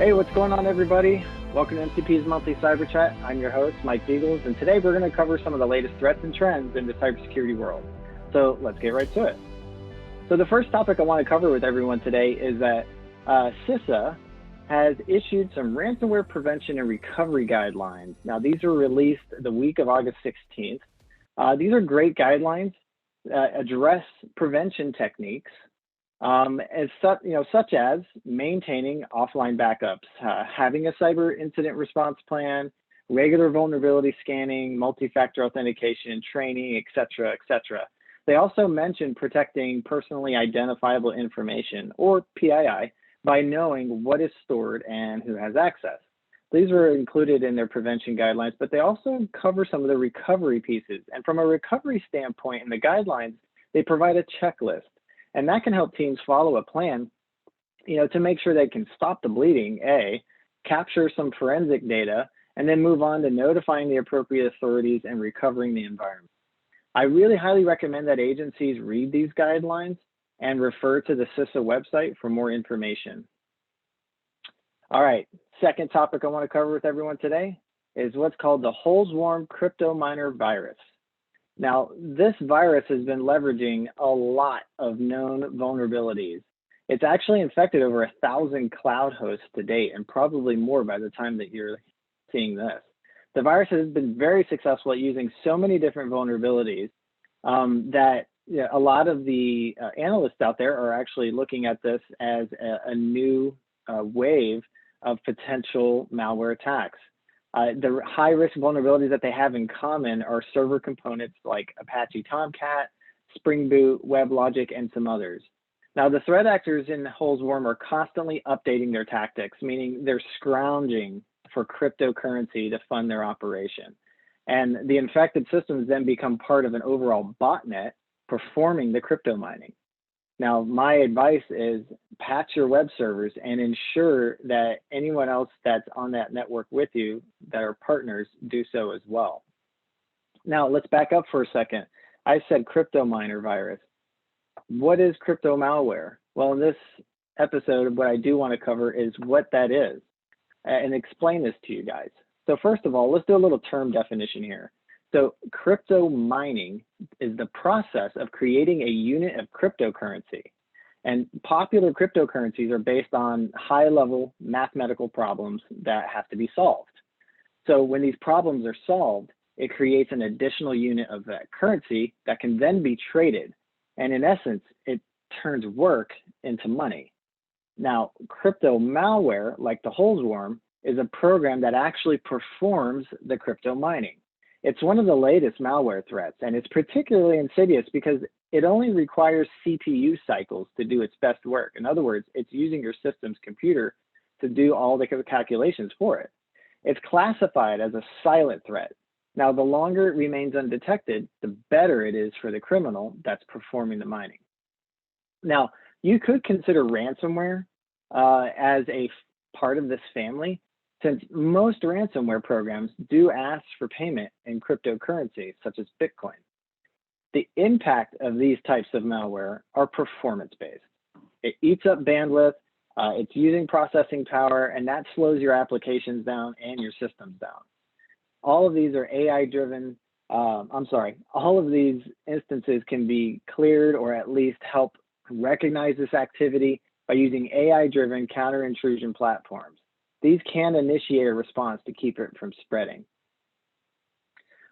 Hey, what's going on, everybody? Welcome to MCP's monthly cyber chat. I'm your host, Mike Beagles, and today we're going to cover some of the latest threats and trends in the cybersecurity world. So let's get right to it. So the first topic I want to cover with everyone today is that CISA has issued some ransomware prevention and recovery guidelines. Now, these were released the week of August 16th. These are great guidelines that address prevention techniques, such as maintaining offline backups, having a cyber incident response plan, regular vulnerability scanning, multi-factor authentication, training, et cetera, et cetera. They also mention protecting personally identifiable information, or PII, by knowing what is stored and who has access. These were included in their prevention guidelines, but they also cover some of the recovery pieces. And from a recovery standpoint in the guidelines, they provide a checklist. And that can help teams follow a plan, to make sure they can stop the bleeding, capture some forensic data, and then move on to notifying the appropriate authorities and recovering the environment. I really highly recommend that agencies read these guidelines and refer to the CISA website for more information. All right, second topic I want to cover with everyone today is what's called the Warm Cryptominer Virus. Now, this virus has been leveraging a lot of known vulnerabilities. It's actually infected over 1,000 cloud hosts to date, and probably more by the time that you're seeing this. The virus has been very successful at using so many different vulnerabilities that a lot of the analysts out there are actually looking at this as a new wave of potential malware attacks. The high-risk vulnerabilities that they have in common are server components like Apache Tomcat, Spring Boot, WebLogic, and some others. Now, the threat actors in Warm are constantly updating their tactics, meaning they're scrounging for cryptocurrency to fund their operation. And the infected systems then become part of an overall botnet performing the crypto mining. Now, my advice is patch your web servers and ensure that anyone else that's on that network with you that are partners do so as well. Now, let's back up for a second. I said Crypto-Miner virus. What is Crypto-Malware? Well, in this episode, what I do want to cover is what that is and explain this to you guys. So first of all, let's do a little term definition here. So crypto mining is the process of creating a unit of cryptocurrency. And popular cryptocurrencies are based on high-level mathematical problems that have to be solved. So when these problems are solved, it creates an additional unit of that currency that can then be traded. And in essence, it turns work into money. Now, crypto malware, like the Warm, is a program that actually performs the crypto mining. It's one of the latest malware threats, and it's particularly insidious because it only requires CPU cycles to do its best work. In other words, it's using your system's computer to do all the calculations for it. It's classified as a silent threat. Now, the longer it remains undetected, the better it is for the criminal that's performing the mining. Now, you could consider ransomware as a part of this family, since most ransomware programs do ask for payment in cryptocurrency, such as Bitcoin. The impact of these types of malware are performance-based. It eats up bandwidth, it's using processing power, and that slows your applications down and your systems down. All of these are AI-driven, all of these instances can be cleared or at least help recognize this activity by using AI-driven counter-intrusion platforms. These can initiate a response to keep it from spreading.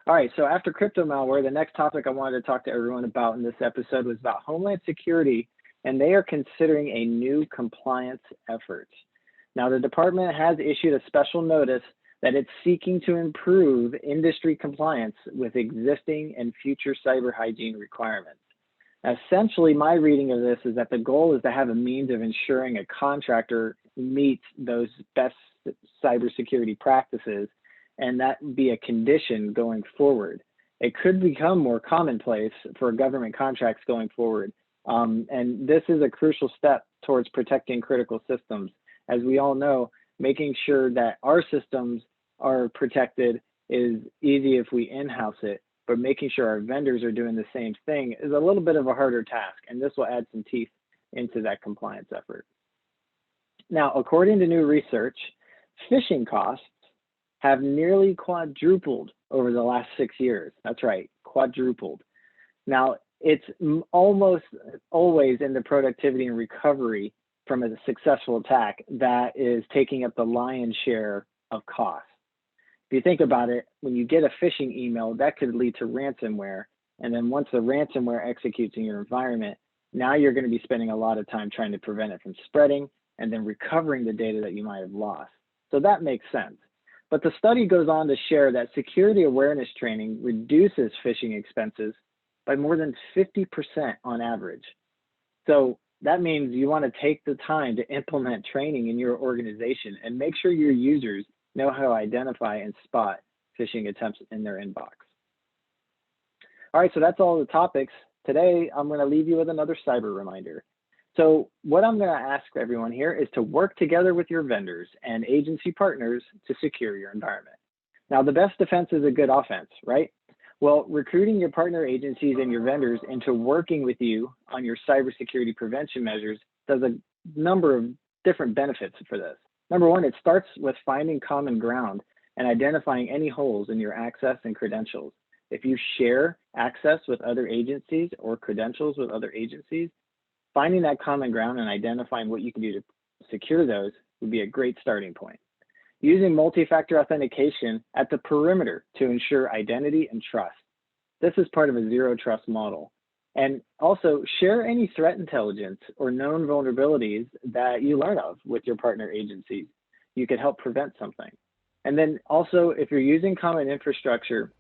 All right, so after crypto malware, the next topic I wanted to talk to everyone about in this episode was about Homeland Security, and they are considering a new compliance effort. Now, the department has issued a special notice that it's seeking to improve industry compliance with existing and future cyber hygiene requirements. Essentially, my reading of this is that the goal is to have a means of ensuring a contractor meets those best cybersecurity practices, and that be a condition going forward. It could become more commonplace for government contracts going forward. And this is a crucial step towards protecting critical systems. As we all know, making sure that our systems are protected is easy if we in-house it, but making sure our vendors are doing the same thing is a little bit of a harder task, and this will add some teeth into that compliance effort. Now, according to new research, phishing costs have nearly quadrupled over the last 6 years. That's right, quadrupled. Now, it's almost always in the productivity and recovery from a successful attack that is taking up the lion's share of costs. If you think about it, when you get a phishing email, that could lead to ransomware. And then once the ransomware executes in your environment, now you're going to be spending a lot of time trying to prevent it from spreading and then recovering the data that you might have lost. So that makes sense. But the study goes on to share that security awareness training reduces phishing expenses by more than 50% on average. So that means you want to take the time to implement training in your organization and make sure your users know how to identify and spot phishing attempts in their inbox. All right, so that's all the topics. Today, I'm going to leave you with another cyber reminder. So what I'm going to ask everyone here is to work together with your vendors and agency partners to secure your environment. Now, the best defense is a good offense, right? Well, recruiting your partner agencies and your vendors into working with you on your cybersecurity prevention measures does a number of different benefits for this. Number one, it starts with finding common ground and identifying any holes in your access and credentials. If you share access with other agencies or credentials with other agencies, finding that common ground and identifying what you can do to secure those would be a great starting point. Using multi-factor authentication at the perimeter to ensure identity and trust. This is part of a zero trust model. And also share any threat intelligence or known vulnerabilities that you learn of with your partner agencies. You could help prevent something. And then also, if you're using common infrastructure,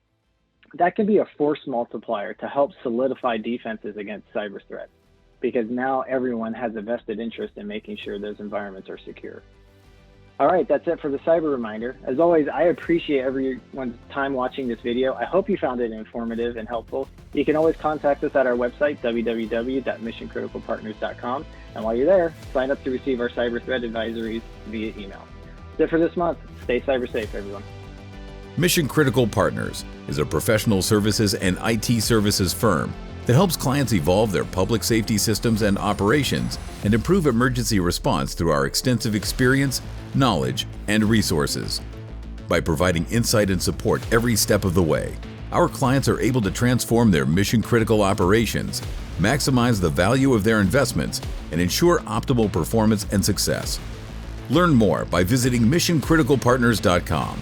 that can be a force multiplier to help solidify defenses against cyber threats, because now everyone has a vested interest in making sure those environments are secure. All right, that's it for the cyber reminder. As always, I appreciate everyone's time watching this video. I hope you found it informative and helpful. You can always contact us at our website, www.missioncriticalpartners.com. And while you're there, sign up to receive our cyber threat advisories via email. That's it for this month. Stay cyber safe, everyone. Mission Critical Partners is a professional services and IT services firm that helps clients evolve their public safety systems and operations and improve emergency response through our extensive experience, knowledge, and resources. By providing insight and support every step of the way, our clients are able to transform their mission-critical operations, maximize the value of their investments, and ensure optimal performance and success. Learn more by visiting missioncriticalpartners.com.